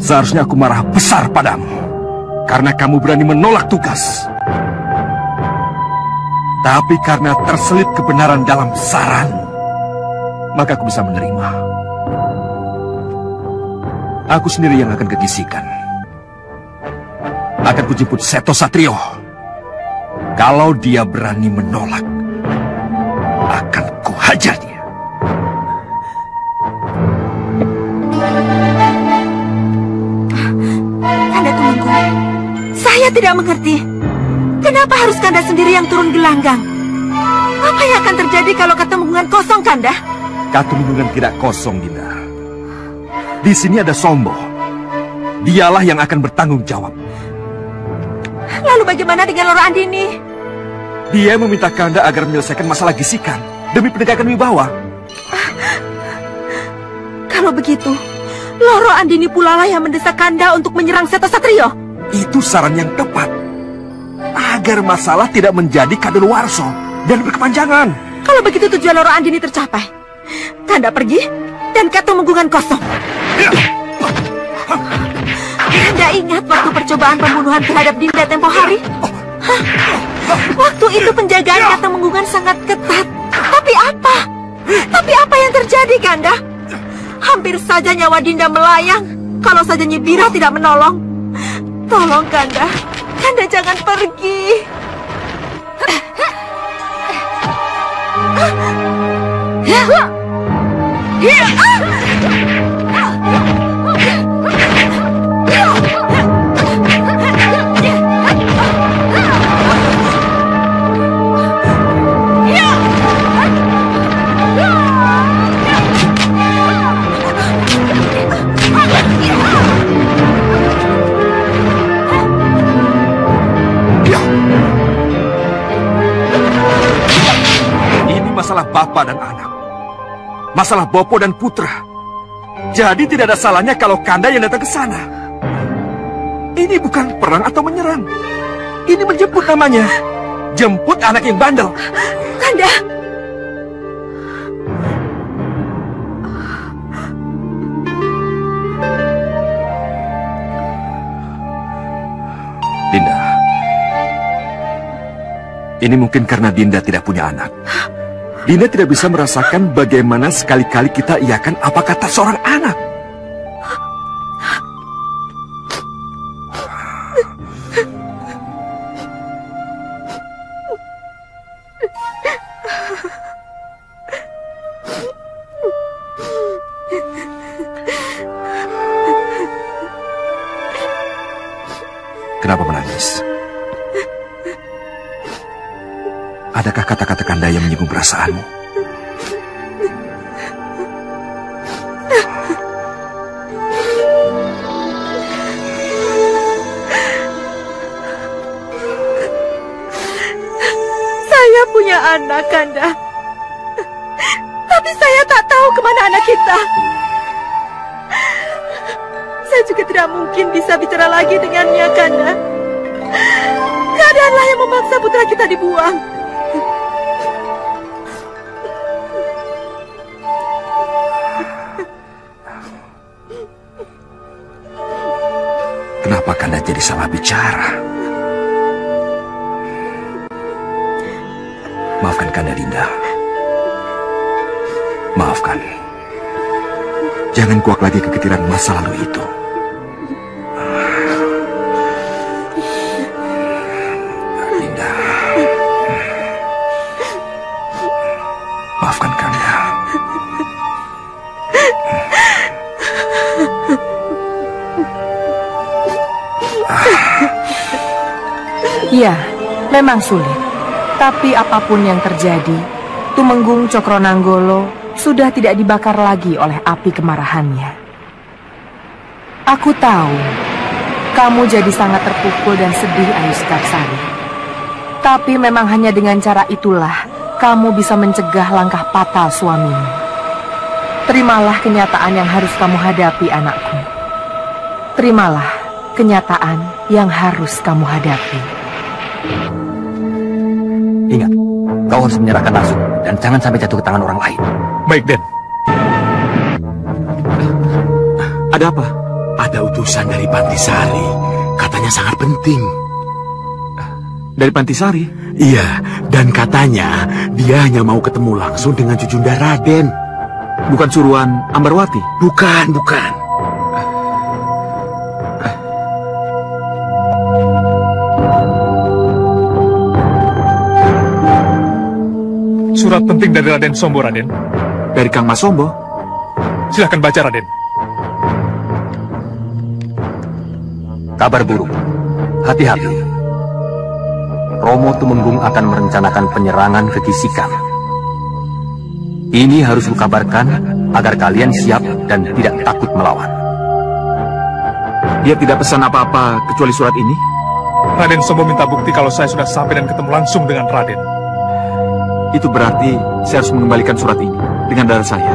Seharusnya aku marah besar padamu karena kamu berani menolak tugas. Tapi karena terselip kebenaran dalam saranmu, maka aku bisa menerima. Aku sendiri yang akan kegisikan. Akan kujemput Seto Satrio. Kalau dia berani menolak, akan kuhajar dia. Saya tidak mengerti. Kenapa harus Kanda sendiri yang turun gelanggang? Apa yang akan terjadi kalau Katemenggungan kosong, Kanda? Katemenggungan tidak kosong, Dinda. Di sini ada Sombo. Dialah yang akan bertanggung jawab. Lalu bagaimana dengan Loro Andini? Dia meminta Kanda agar menyelesaikan masalah Gisikan demi penegakan wibawa. Kalau begitu, Loro Andini pula lah yang mendesak Kanda untuk menyerang Seto Satrio. Itu saran yang tepat. Agar masalah tidak menjadi kadaluarsa dan berkepanjangan. Kalau begitu tujuan Loro Andini tercapai. Kanda pergi dan Katemenggungan kosong. Kanda ingat waktu percobaan pembunuhan terhadap Dinda tempo hari? Waktu itu penjagaan Katemenggungan sangat ketat. Tapi apa yang terjadi, Kanda? Hampir saja nyawa Dinda melayang kalau saja Nyi Bira tidak menolong. Tolong, Kanda. Kanda jangan pergi. Masalah bapak dan anak, masalah Bopo dan putra. Jadi tidak ada salahnya kalau Kanda yang datang ke sana. Ini bukan perang atau menyerang. Ini menjemput namanya. Jemput anak yang bandel. Kanda. Dinda. Ini mungkin karena Dinda tidak punya anak. Dinda tidak bisa merasakan bagaimana sekali-kali kita iakan apa kata seorang anak. Kenapa menangis? Adakah kata-kata Kanda yang menyinggung perasaanmu? Saya punya anak, Kanda. Tapi saya tak tahu kemana anak kita. Saya juga tidak mungkin bisa bicara lagi dengannya, Kanda. Keadaanlah yang memaksa putra kita dibuang. Kenapa Kanda jadi salah bicara? Maafkan Kanda, Dinda. Maafkan. Jangan kuak lagi keketiran masa lalu itu. Dinda. Maafkan Kanda. Ya, memang sulit. Tapi apapun yang terjadi, Tumenggung Cokronanggolo sudah tidak dibakar lagi oleh api kemarahannya. Aku tahu kamu jadi sangat terpukul dan sedih, Ayu Sekarsari. Tapi memang hanya dengan cara itulah kamu bisa mencegah langkah fatal suamimu. Terimalah kenyataan yang harus kamu hadapi, anakku. Terimalah kenyataan yang harus kamu hadapi. Ingat, kau harus menyerahkan langsung dan jangan sampai jatuh ke tangan orang lain. Baik, Den. Ada apa? Ada utusan dari Pantisari. Katanya sangat penting. Dari Pantisari? Iya, dan katanya dia hanya mau ketemu langsung dengan Cucunda Raden. Bukan suruhan Ambarwati? Bukan. Surat penting dari Raden Sombo, Raden. Dari Kang Mas Sombo? Silahkan baca, Raden. Kabar buruk. Hati-hati. Romo Tumenggung akan merencanakan penyerangan ke Kisikan. Ini harus kukabarkan agar kalian siap dan tidak takut melawan. Dia tidak pesan apa-apa kecuali surat ini? Raden Sombo minta bukti kalau saya sudah sampai dan ketemu langsung dengan Raden. Itu berarti saya harus mengembalikan surat ini dengan darah saya.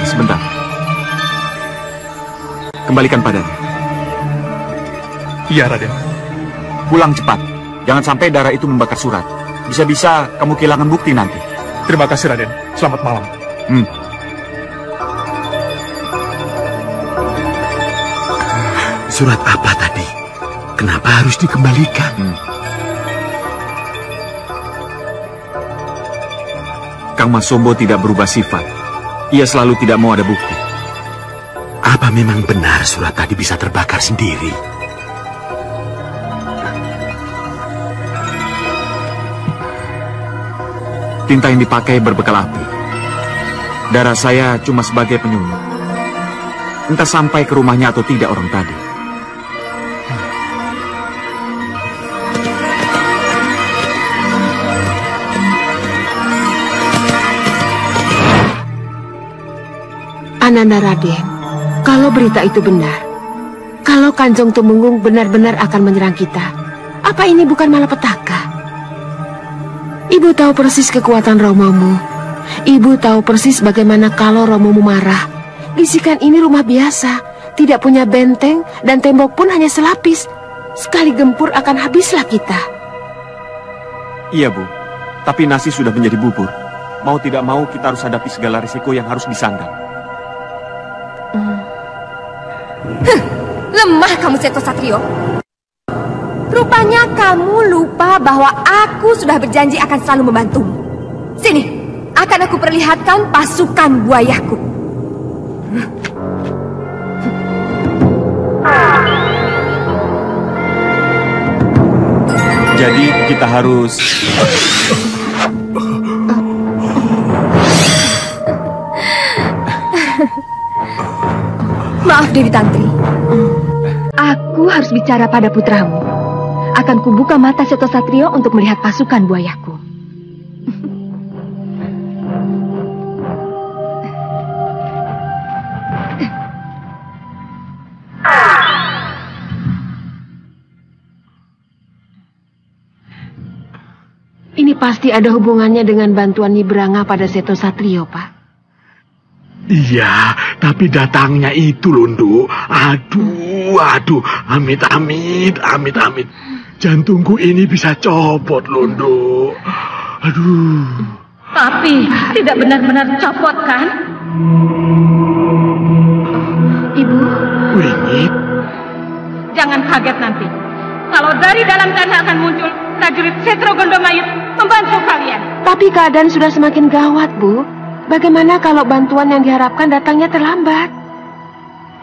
Sebentar. Kembalikan padanya. Iya, Raden. Pulang cepat. Jangan sampai darah itu membakar surat. Bisa-bisa kamu kehilangan bukti nanti. Terima kasih, Raden. Selamat malam. Surat apa tadi? Kenapa harus dikembalikan? Kang Mas Sombo tidak berubah sifat. Ia selalu tidak mau ada bukti. Apa memang benar surat tadi bisa terbakar sendiri? Tinta yang dipakai berbekal api. Darah saya cuma sebagai penyulut. Entah sampai ke rumahnya atau tidak orang tadi. Ananda Raden, kalau berita itu benar, kalau Kanjeng Tumenggung benar-benar akan menyerang kita, apa ini bukan malapetaka? Ibu tahu persis kekuatan Romomu. Ibu tahu persis bagaimana kalau Romomu marah. Bisikan ini rumah biasa, tidak punya benteng dan tembok pun hanya selapis. Sekali gempur akan habislah kita. Iya, Bu. Tapi nasi sudah menjadi bubur. Mau tidak mau kita harus hadapi segala risiko yang harus disandang. Lemah kamu, Seto Satrio. Rupanya kamu lupa bahwa aku sudah berjanji akan selalu membantumu. Sini, akan aku perlihatkan pasukan buayaku. Jadi kita harus... Maaf, Dewi Tantri. Aku harus bicara pada putramu. Akan kubuka mata Seto Satrio untuk melihat pasukan buayaku. Ini pasti ada hubungannya dengan bantuan Nyi Branga pada Seto Satrio, Pak. Iya, tapi datangnya itu loh, Nduk. Aduh, amit-amit. Jantungku ini bisa copot loh, Nduk. Aduh. Tapi tidak benar-benar copot, kan? Ibu. Wingit. Jangan kaget nanti. Kalau dari dalam sana akan muncul prajurit Setro Gondomayut membantu kalian. Tapi keadaan sudah semakin gawat, Bu. Bagaimana kalau bantuan yang diharapkan datangnya terlambat?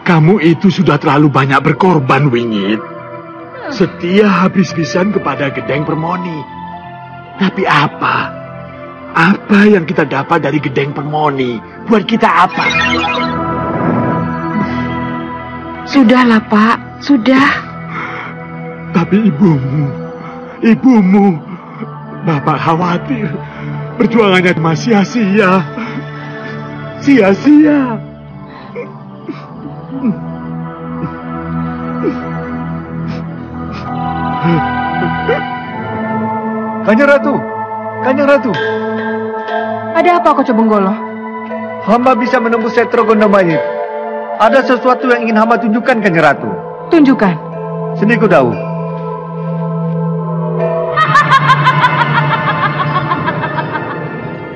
Kamu itu sudah terlalu banyak berkorban, Wingit. Setia habis-habisan kepada Gedeng Permoni. Tapi apa? Apa yang kita dapat dari Gedeng Permoni? Buat kita apa? Sudahlah, Pak. Sudah. Tapi ibumu, Bapak khawatir perjuangannya cuma sia-sia. Sia-sia. Kanjeng Ratu, Kanjeng Ratu. Ada apa, Koco Benggolo? Hamba bisa menembus Setro Gondomayit. Ada sesuatu yang ingin hamba tunjukkan, Kanjeng Ratu. Tunjukkan. Seni Kudawu.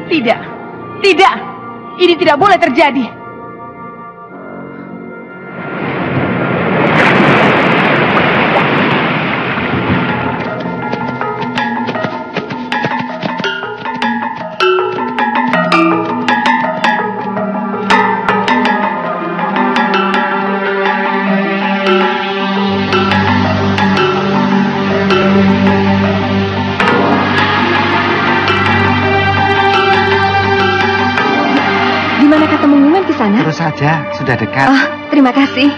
Tidak, tidak. Ini tidak boleh terjadi. Terus saja, sudah dekat. Oh, terima kasih.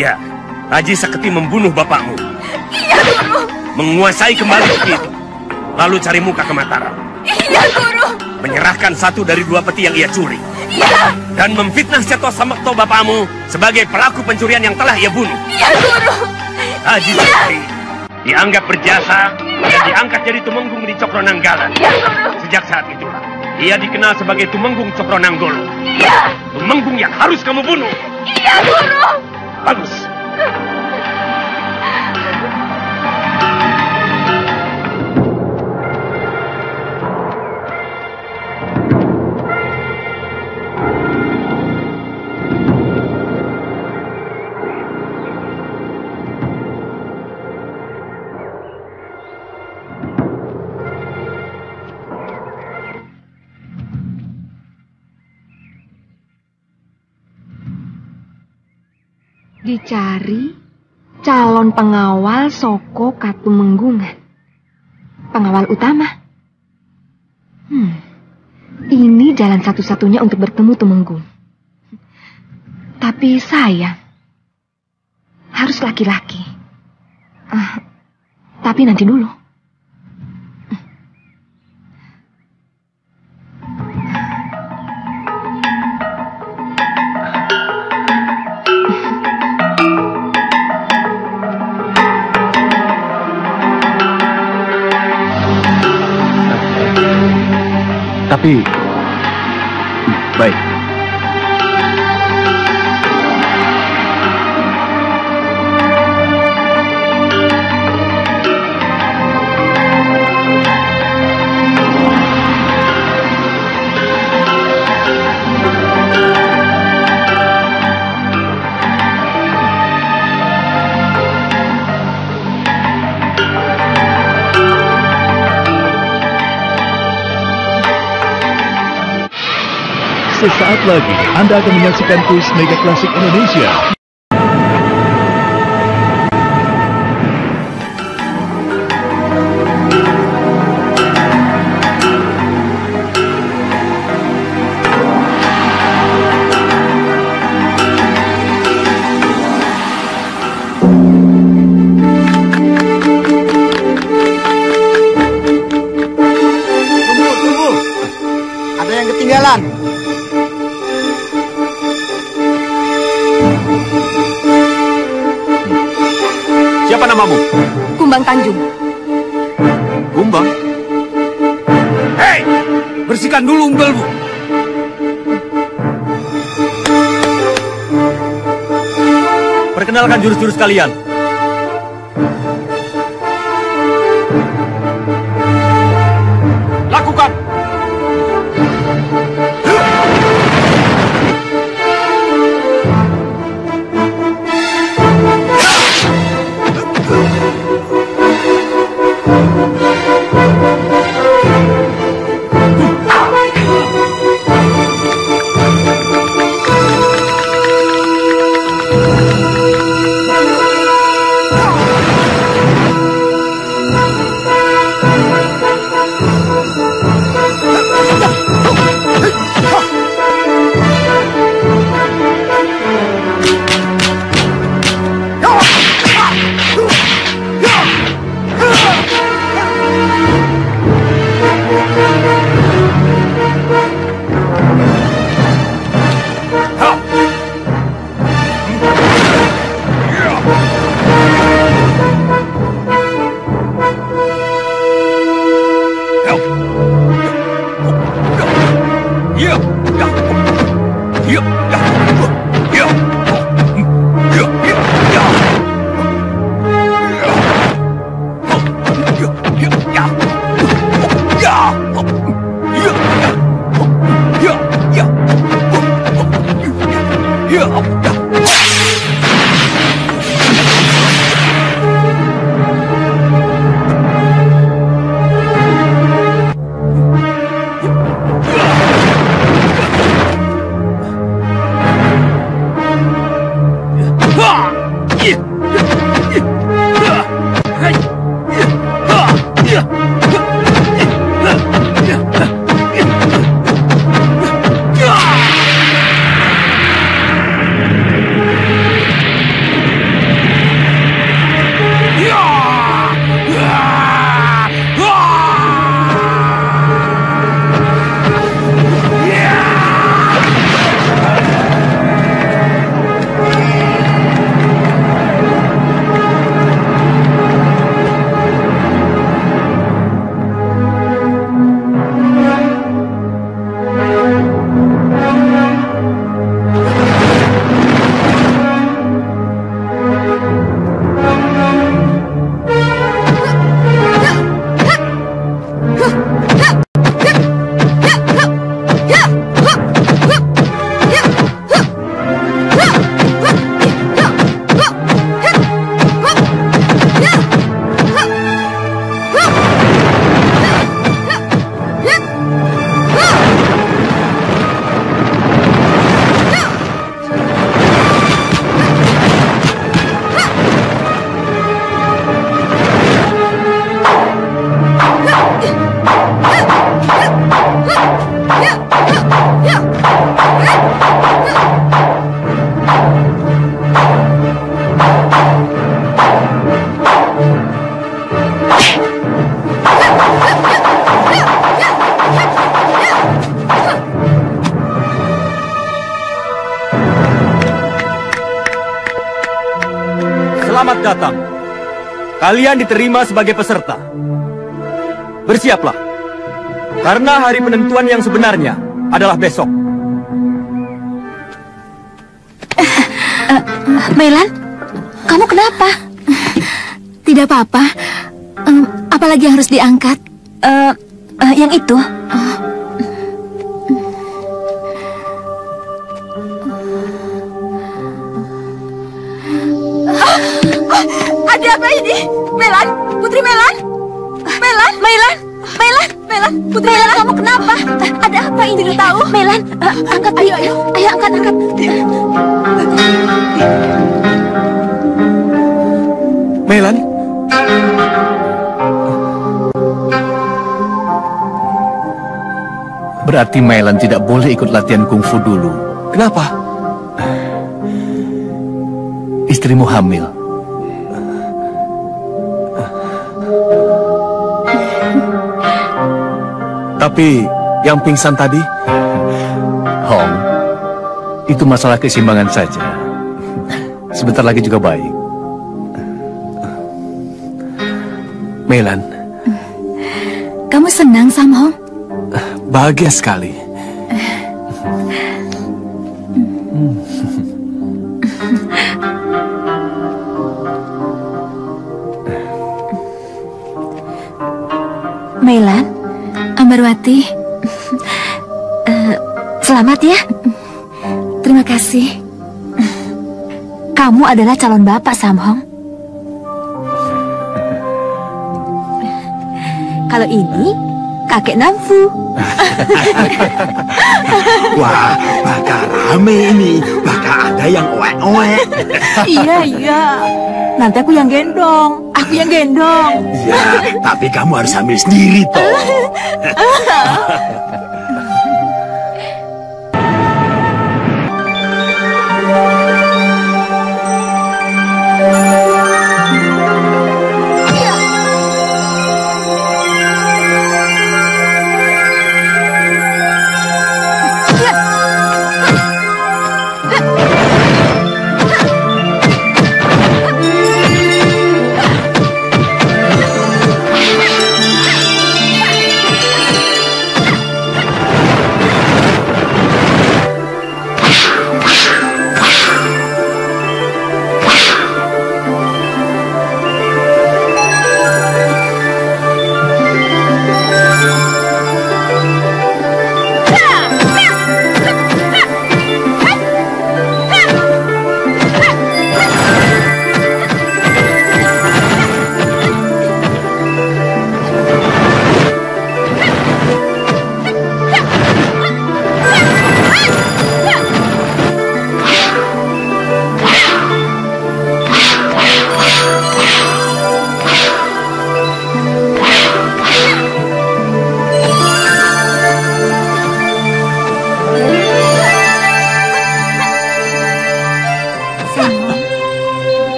Ya, Haji Saketi membunuh bapakmu. Iya, Guru. Menguasai kembali peti itu. Lalu cari muka ke Mataram. Iya, Guru. Menyerahkan satu dari dua peti yang ia curi. Iya. Dan memfitnah Seto Samekto bapakmu sebagai pelaku pencurian yang telah ia bunuh. Iya, Guru. Haji Saketi dianggap berjasa dan diangkat jadi Tumenggung di Cokronanggalan. Iya, Guru. Sejak saat itulah ia dikenal sebagai Tumenggung Cokronanggolo. Iya. Tumenggung yang harus kamu bunuh. Iya, Guru. Bagus. Dicari calon pengawal Soko Katumenggungan. Pengawal utama. Ini jalan satu-satunya untuk bertemu Tumenggung. Tapi sayang, harus laki-laki. Tapi nanti dulu. Tapi, baik. Sesaat lagi Anda akan menyaksikan kuis Mega Klasik Indonesia. Tunggu. Ada yang ketinggalan. Siapa namamu? Kumbang Tanjung. Kumbang? Hei! Bersihkan dulu umbelmu. Perkenalkan jurus-jurus kalian. Lakukan! Selamat datang. Kalian diterima sebagai peserta. Bersiaplah. Karena hari penentuan yang sebenarnya adalah besok. Melan, kamu kenapa? Tidak apa-apa. Apalagi yang harus diangkat? Yang itu. Ada apa ini? Melan, Putri Melan? Melan? Melan? Melan? Melan? Putri Melan, kamu kenapa? Ada apa ini? Tidak tahu. Melan, angkat. Ayo, angkat. Melan? Berarti Melan tidak boleh ikut latihan kungfu dulu. Kenapa? Istrimu hamil. Tapi yang pingsan tadi? Hong, itu masalah keseimbangan saja. Sebentar lagi juga baik. Melan. Kamu senang, Sam Hong? Bahagia sekali. Melan, Ambarwati, selamat ya. Terima kasih. Kamu adalah calon bapak, Sam Hong. Kalau ini kakek Namfu. Wah, bakal rame ini. Bakal ada yang oek-oek. Iya. Nanti aku yang gendong. Iya, tapi kamu harus ambil sendiri toh.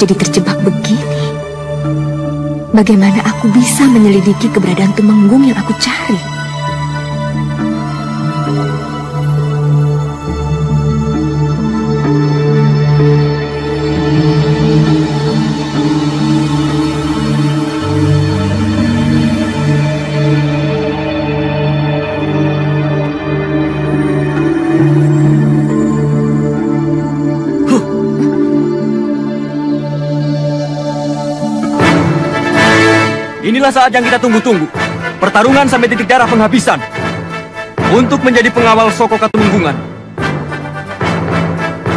Jadi terjebak begini. Bagaimana aku bisa menyelidiki keberadaan Tumenggung yang aku cari? Inilah saat yang kita tunggu-tunggu. Pertarungan sampai titik darah penghabisan. Untuk menjadi pengawal Soko Katumenggungan.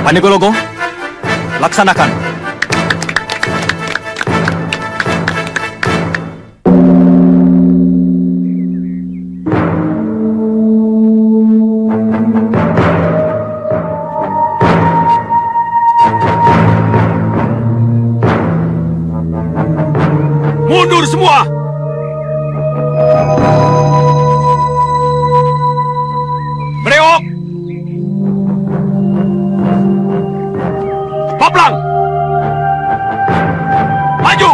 Pandegologo, laksanakan. Mundur semua! Breok! Paplang! Maju!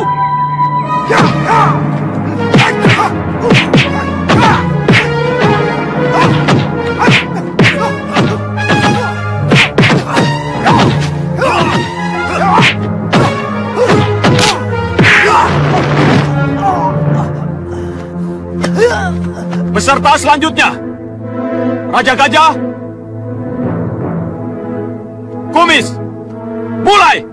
Peserta selanjutnya, Raja Gajah, Kumis, mulai!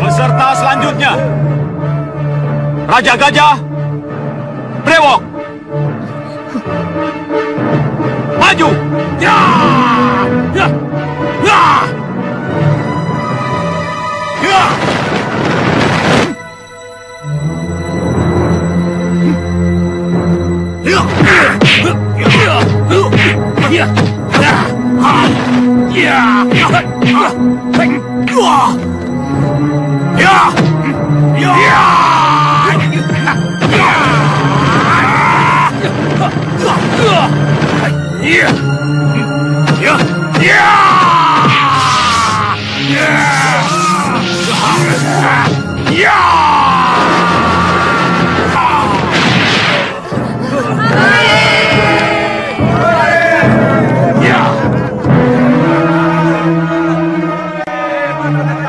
Peserta selanjutnya, Raja Gajah, Brewok, maju!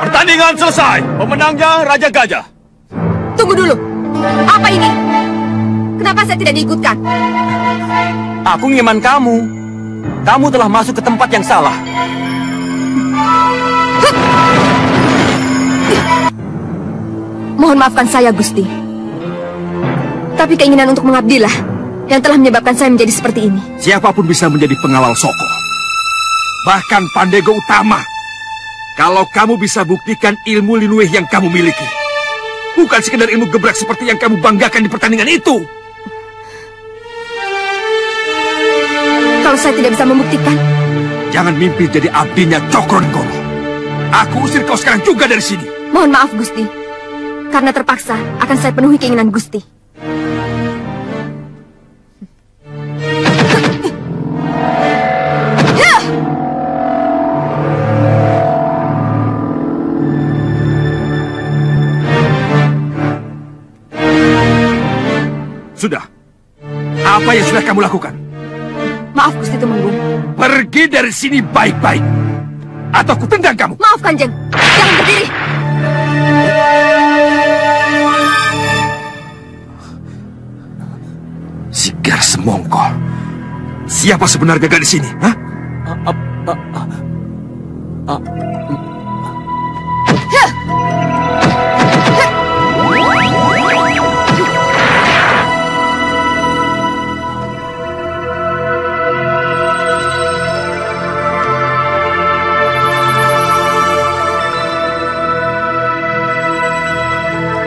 Pertandingan selesai. Pemenangnya Raja Gajah. Tunggu dulu. Apa ini? Kenapa saya tidak diikutkan? Aku ngeman kamu. Kamu telah masuk ke tempat yang salah. Mohon maafkan saya, Gusti. Tapi keinginan untuk mengabdilah yang telah menyebabkan saya menjadi seperti ini. Siapapun bisa menjadi pengawal Soko. Bahkan Pandego Utama. Kalau kamu bisa buktikan ilmu Linueh yang kamu miliki. Bukan sekedar ilmu gebrak seperti yang kamu banggakan di pertandingan itu. Kalau saya tidak bisa membuktikan, jangan mimpi jadi abdinya Cokronegoro. Aku usir kau sekarang juga dari sini. Mohon maaf, Gusti. Karena terpaksa akan saya penuhi keinginan Gusti. Sudah. Apa yang sudah kamu lakukan? Maaf, Gusti Tumenggung. Pergi dari sini baik-baik. Atau aku tendang kamu. Maaf, Kanjeng. Jangan berdiri. Siapa sebenarnya gadis ini? Hah?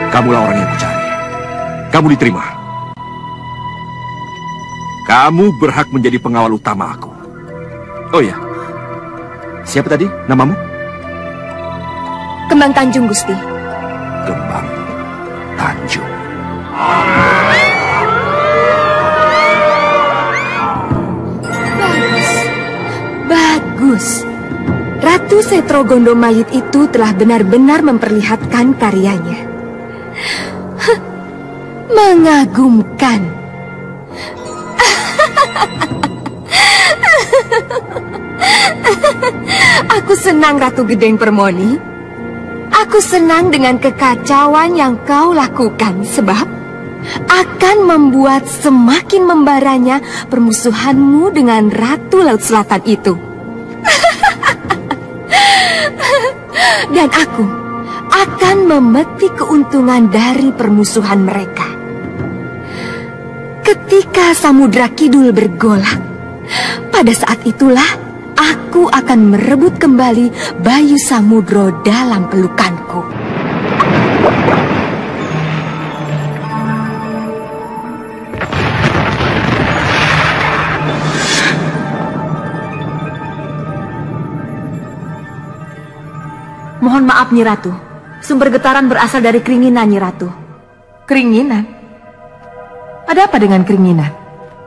Kamulah orang yang kucari. Kamu diterima. Kamu berhak menjadi pengawal utama aku. Oh ya, siapa tadi namamu? Kembang Tanjung, Gusti. Kembang Tanjung. Bagus. Bagus. Ratu Setro Gondomayit itu telah benar-benar memperlihatkan karyanya. Mengagumkan. Aku senang, Ratu Gedeng Permoni. Aku senang dengan kekacauan yang kau lakukan, sebab akan membuat semakin membaranya permusuhanmu dengan Ratu Laut Selatan itu. Dan aku akan memetik keuntungan dari permusuhan mereka. Ketika Samudra Kidul bergolak, pada saat itulah aku akan merebut kembali Bayu Samudro dalam pelukanku. Mohon maaf, Nyi Ratu. Sumber getaran berasal dari keringinan, Nyi Ratu. Keringinan? Ada apa dengan keringinan?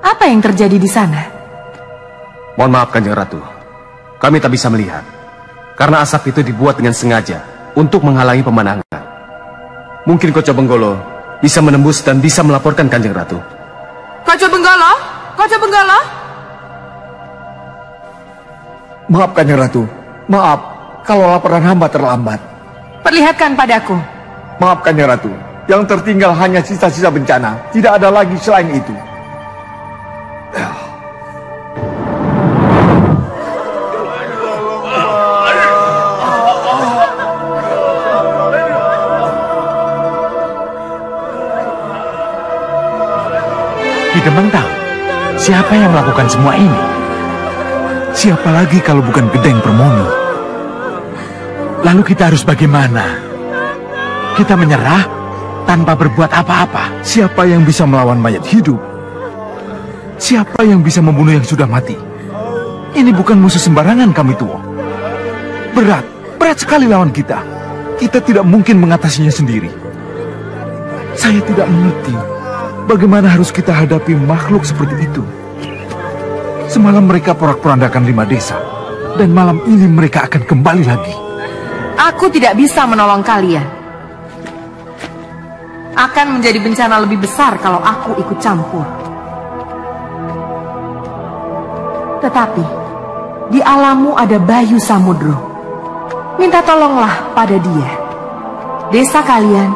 Apa yang terjadi di sana? Mohon maaf, Kanjeng Ratu. Kami tak bisa melihat. Karena asap itu dibuat dengan sengaja untuk menghalangi pemandangan. Mungkin Koco Benggolo bisa menembus dan bisa melaporkan Kanjeng Ratu. Koco Benggolo? Koco Benggolo? Maaf, Kanjeng Ratu. Maaf, kalau laporan hamba terlambat. Perlihatkan padaku. Maaf, Kanjeng Ratu. Yang tertinggal hanya sisa-sisa bencana. Tidak ada lagi selain itu. Ki Demang tahu siapa yang melakukan semua ini. Siapa lagi kalau bukan Gedeng Permoni? Lalu kita harus bagaimana? Kita menyerah tanpa berbuat apa-apa. Siapa yang bisa melawan mayat hidup? Siapa yang bisa membunuh yang sudah mati? Ini bukan musuh sembarangan kami tua. Berat sekali lawan kita. Kita tidak mungkin mengatasinya sendiri. Saya tidak mengerti bagaimana harus kita hadapi makhluk seperti itu. Semalam mereka porak-porandakan 5 desa, dan malam ini mereka akan kembali lagi. Aku tidak bisa menolong kalian. Akan menjadi bencana lebih besar kalau aku ikut campur. Tetapi di alammu ada Bayu Samudro. Minta tolonglah pada dia. Desa kalian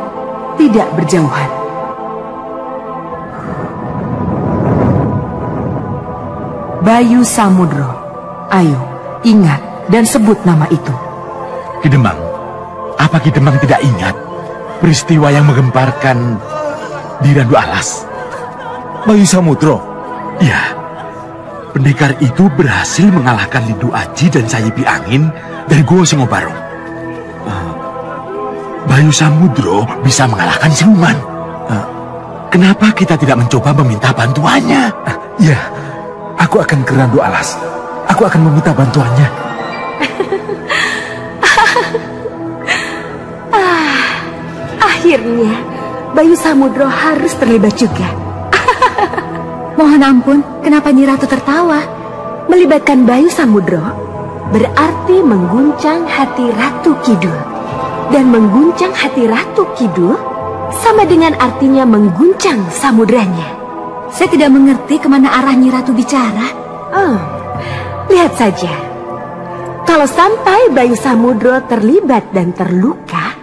tidak berjauhan. Bayu Samudro. Ayo, ingat dan sebut nama itu. Ki Demang, apa Ki Demang tidak ingat peristiwa yang menggemparkan di Randu Alas? Bayu Samudro? Ya, pendekar itu berhasil mengalahkan Lindu Aji dan Sayipi Angin dari Gua Singobarong. Bayu Samudro bisa mengalahkan siluman. Kenapa kita tidak mencoba meminta bantuannya? Ya, aku akan ke Randu Alas. Aku akan meminta bantuannya. Akhirnya, Bayu Samudro harus terlibat juga. Mohon ampun, kenapa Nyi Ratu tertawa? Melibatkan Bayu Samudro berarti mengguncang hati Ratu Kidul. Dan mengguncang hati Ratu Kidul sama dengan artinya mengguncang samudranya. Saya tidak mengerti kemana arah Nyi Ratu bicara. Oh, lihat saja. Kalau sampai Bayu Samudro terlibat dan terluka,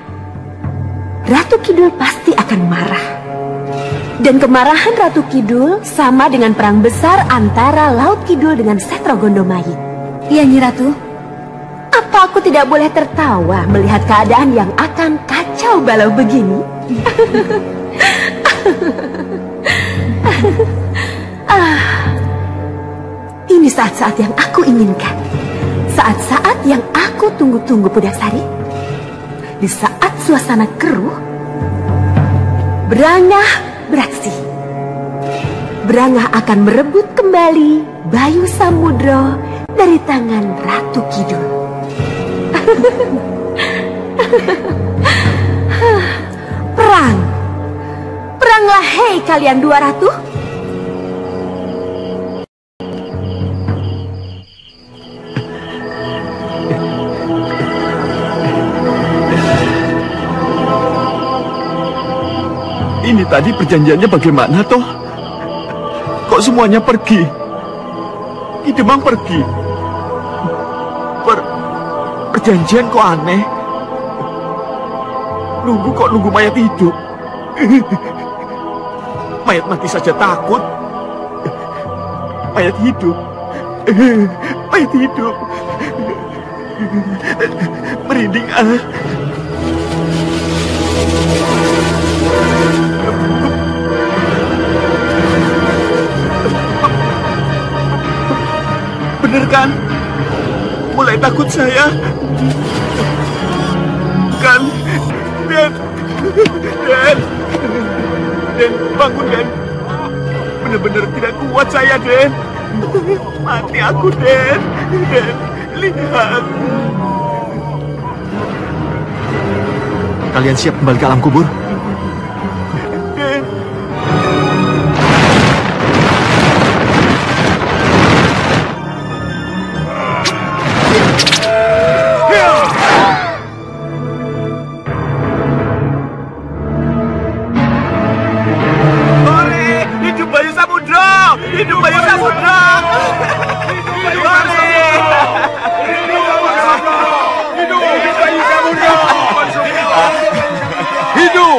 Ratu Kidul pasti akan marah. Dan kemarahan Ratu Kidul sama dengan perang besar antara Laut Kidul dengan Setro Gondomayit. Iya, Nyi Ratu. Apa aku tidak boleh tertawa melihat keadaan yang akan kacau balau begini? Ini saat-saat yang aku inginkan. Saat-saat yang aku tunggu-tunggu, Pudaksari. Di saat suasana keruh, Brangah beraksi. Brangah akan merebut kembali Bayu Samudro dari tangan Ratu Kidul. Perang. Peranglah, hei kalian dua ratu. Ini tadi perjanjiannya bagaimana toh? Kok semuanya pergi? Ki Demang pergi. Perjanjian kok aneh. Nunggu mayat hidup. Mayat mati saja takut. Mayat hidup. Mayat hidup. Merinding ah. Bener kan? Mulai takut saya. Kan? Den, bangun Den. Bener-bener tidak kuat saya Den. Mati aku Den. Den, lihat. Kalian siap kembali ke alam kubur? Den. Hidup Bayu Samudro! Hidup Bayu Samudro! Hidup!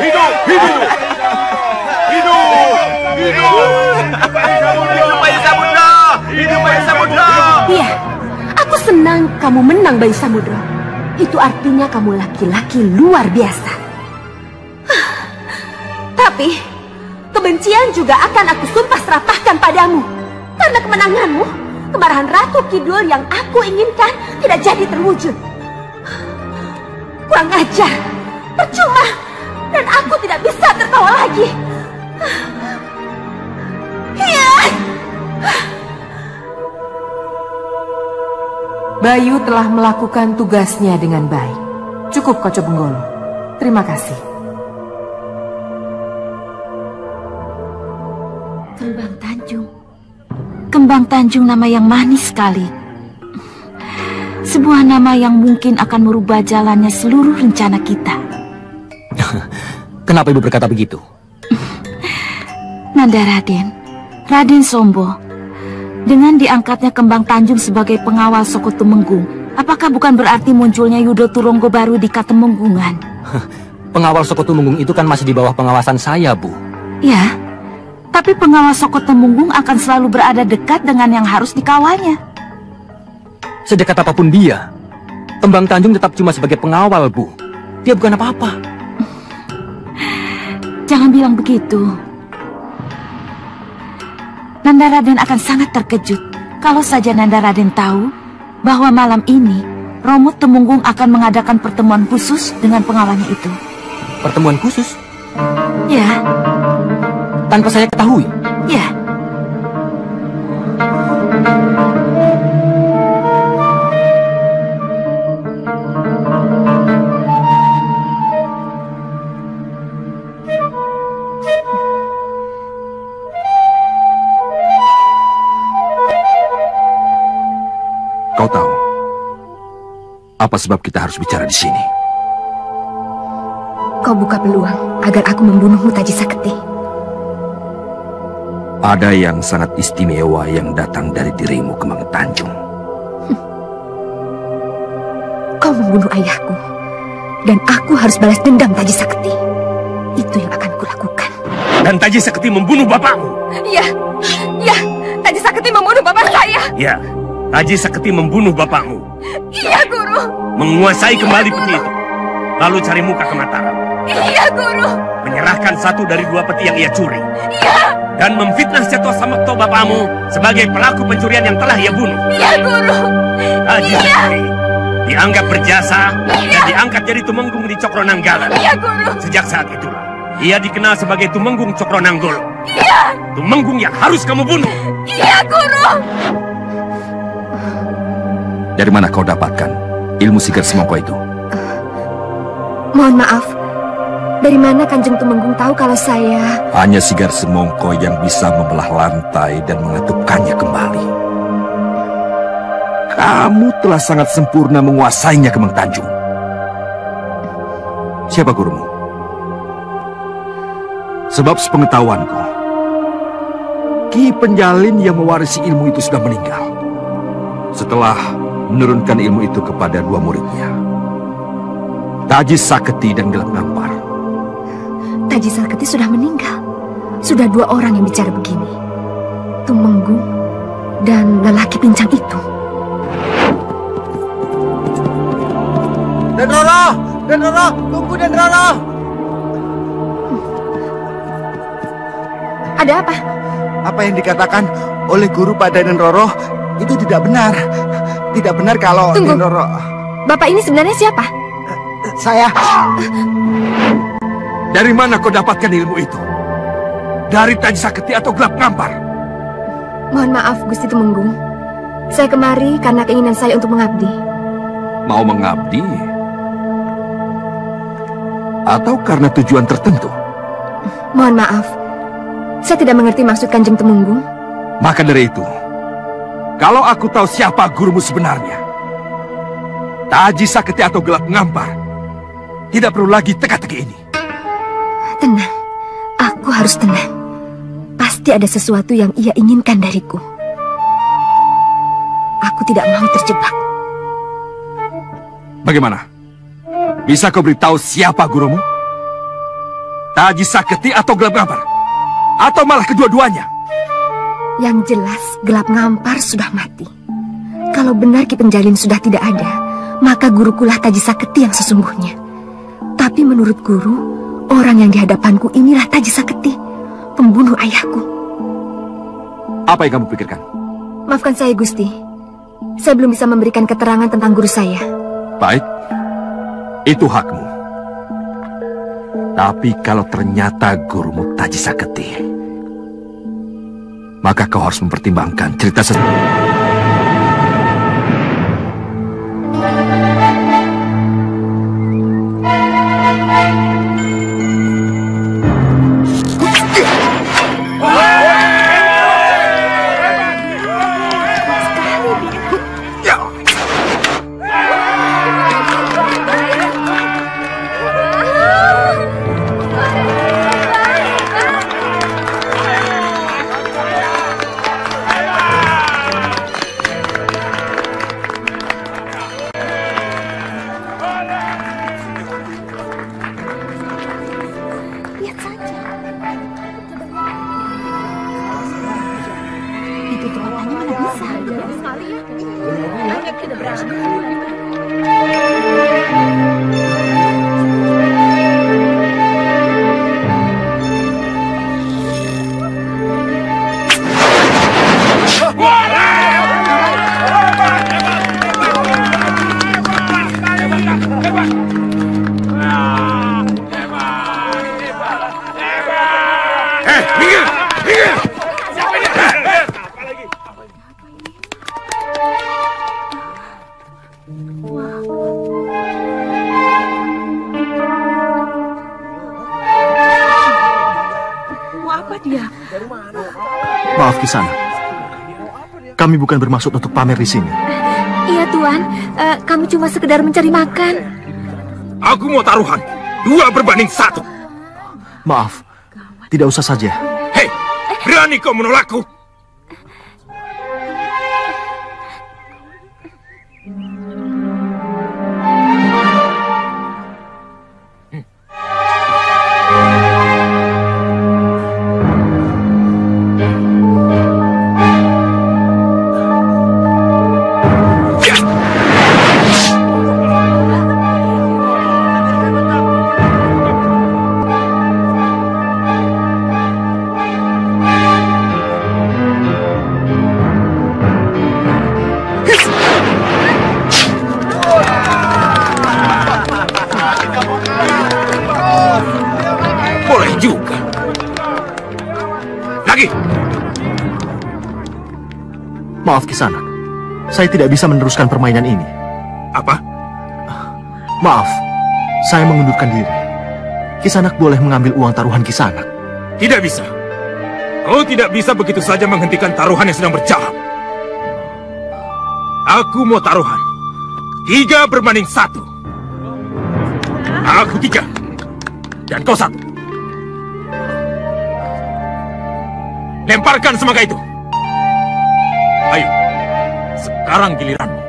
Hidup Bayu Samudro! Iya, aku senang kamu menang, Bayu Samudro. Itu artinya kamu laki-laki luar biasa. Tapi kebencian juga akan aku sumpah serapahkan padamu. Karena kemenanganmu, kemarahan Ratu Kidul yang aku inginkan tidak jadi terwujud. Kurang ajar, percuma, dan aku tidak bisa tertawa lagi. Bayu telah melakukan tugasnya dengan baik. Cukup, Koco Benggolo. Terima kasih. Kembang Tanjung. Kembang Tanjung nama yang manis sekali. Sebuah nama yang mungkin akan merubah jalannya seluruh rencana kita. Kenapa Ibu berkata begitu? Nanda Raden Sombo, dengan diangkatnya Kembang Tanjung sebagai pengawal Soko Tumenggung, apakah bukan berarti munculnya Yudo Turonggo baru di Katemenggungan? Pengawal Soko Tumenggung itu kan masih di bawah pengawasan saya, Bu. Ya, tapi pengawal Soko Tumenggung akan selalu berada dekat dengan yang harus dikawalnya. Sedekat apapun dia, Kembang Tanjung tetap cuma sebagai pengawal, Bu. Dia bukan apa-apa. Jangan bilang begitu. Nanda Raden akan sangat terkejut kalau saja Nanda Raden tahu bahwa malam ini Romo Tumenggung akan mengadakan pertemuan khusus dengan pengawalnya itu. Pertemuan khusus? Ya. Tanpa saya ketahui? Ya. Kau tahu apa sebab kita harus bicara di sini? Kau buka peluang agar aku membunuhmu, Taji Saketi. Ada yang sangat istimewa yang datang dari dirimu, Kembang Tanjung. Kau membunuh ayahku, dan aku harus balas dendam, Taji Saketi. Itu yang akan kulakukan. Dan Taji Saketi membunuh bapakmu. Iya, iya, Taji Saketi membunuh bapak saya. Ya, Taji Saketi membunuh bapakmu. Iya, Guru. Menguasai kembali peti itu. Lalu cari muka ke Mataram. Iya, Guru. Menyerahkan 1 dari 2 peti yang ia curi. Iya. Dan memfitnah Seto Samekto bapakmu sebagai pelaku pencurian yang telah ia bunuh. Iya, Guru. Taji Saketi dianggap berjasa dan diangkat jadi tumenggung di Cokro Nanggala. Iya, Guru. Sejak saat itulah ia dikenal sebagai Tumenggung Cokro Nanggolo. Iya. Tumenggung yang harus kamu bunuh. Iya, Guru. Dari mana kau dapatkan ilmu Sigar Semongko itu? Mohon maaf. Dari mana Kanjeng Tumenggung tahu kalau saya... Hanya Sigar Semongko yang bisa membelah lantai dan mengetupkannya kembali. Kamu telah sangat sempurna menguasainya, Kemang Tanjung. Siapa gurumu? Sebab sepengetahuanku, Ki Penjalin yang mewarisi ilmu itu sudah meninggal setelah menurunkan ilmu itu kepada 2 muridnya, Taji Saketi dan Gelap Ngampar. Taji Saketi sudah meninggal. Sudah 2 orang yang bicara begini. Tumenggung dan lelaki pincang itu. Den Roro, tunggu Den Roro. Ada apa? Apa yang dikatakan oleh guru pada Den Roro itu tidak benar. Tidak benar kalau Tunggu. Den Roro... Bapak ini sebenarnya siapa? Saya... Dari mana kau dapatkan ilmu itu? Dari Taji Saketi atau Gelap Ngampar? Mohon maaf, Gusti Tumenggung. Saya kemari karena keinginan saya untuk mengabdi. Mau mengabdi? Atau karena tujuan tertentu? Mohon maaf. Saya tidak mengerti maksud Kanjeng Tumenggung. Maka dari itu, kalau aku tahu siapa gurumu sebenarnya, Taji Saketi atau Gelap Ngampar, tidak perlu lagi teka-teki ini. Tenang, aku harus tenang. Pasti ada sesuatu yang ia inginkan dariku. Aku tidak mau terjebak. Bagaimana? Bisa kau beritahu siapa gurumu? Taji Saketi atau Gelap Ngampar? Atau malah kedua-duanya? Yang jelas, Gelap Ngampar sudah mati. Kalau benar Ki Penjalin sudah tidak ada, maka gurukulah Taji Saketi yang sesungguhnya. Tapi menurut guru, orang yang di hadapanku inilah Taji Saketi, pembunuh ayahku. Apa yang kamu pikirkan? Maafkan saya, Gusti. Saya belum bisa memberikan keterangan tentang guru saya. Baik, itu hakmu. Tapi kalau ternyata gurumu Taji Saketi, maka kau harus mempertimbangkan cerita Maaf Kisana, kami bukan bermaksud untuk pamer di sini. Iya Tuan, kami cuma sekedar mencari makan. Aku mau taruhan 2-1. Maaf, tidak usah saja. Hei, berani kau menolakku? Maaf Kisanak, saya tidak bisa meneruskan permainan ini. Apa? Maaf, saya mengundurkan diri. Kisanak boleh mengambil uang taruhan Kisanak. Tidak bisa. Kau tidak bisa begitu saja menghentikan taruhan yang sedang berjalan. Aku mau taruhan 3-1. Aku 3 dan kau 1. Lemparkan semangka itu. Ayo, sekarang giliranmu.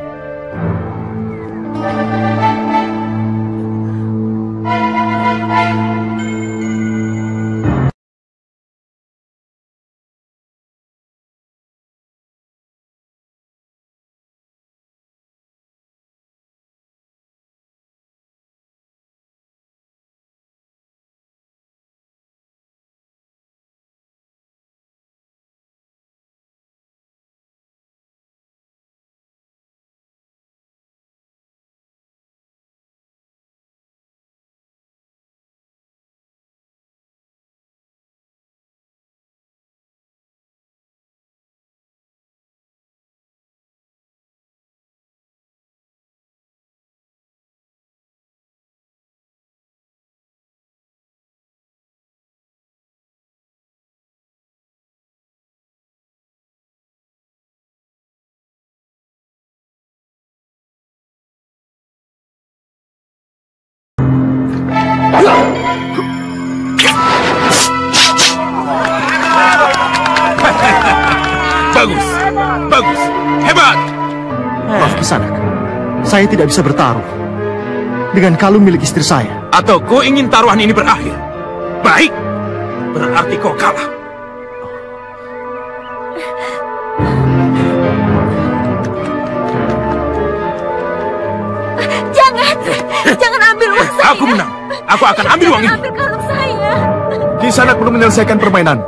Bagus, bagus, hebat. Maaf Kisanak, saya tidak bisa bertaruh dengan kalung milik istri saya. Atau kau ingin taruhan ini berakhir? Baik, berarti kau kalah. Jangan ambil uang saya. Aku menang. Aku akan ambil uang ini. Ambil kalung saya. Kisanak belum menyelesaikan permainan.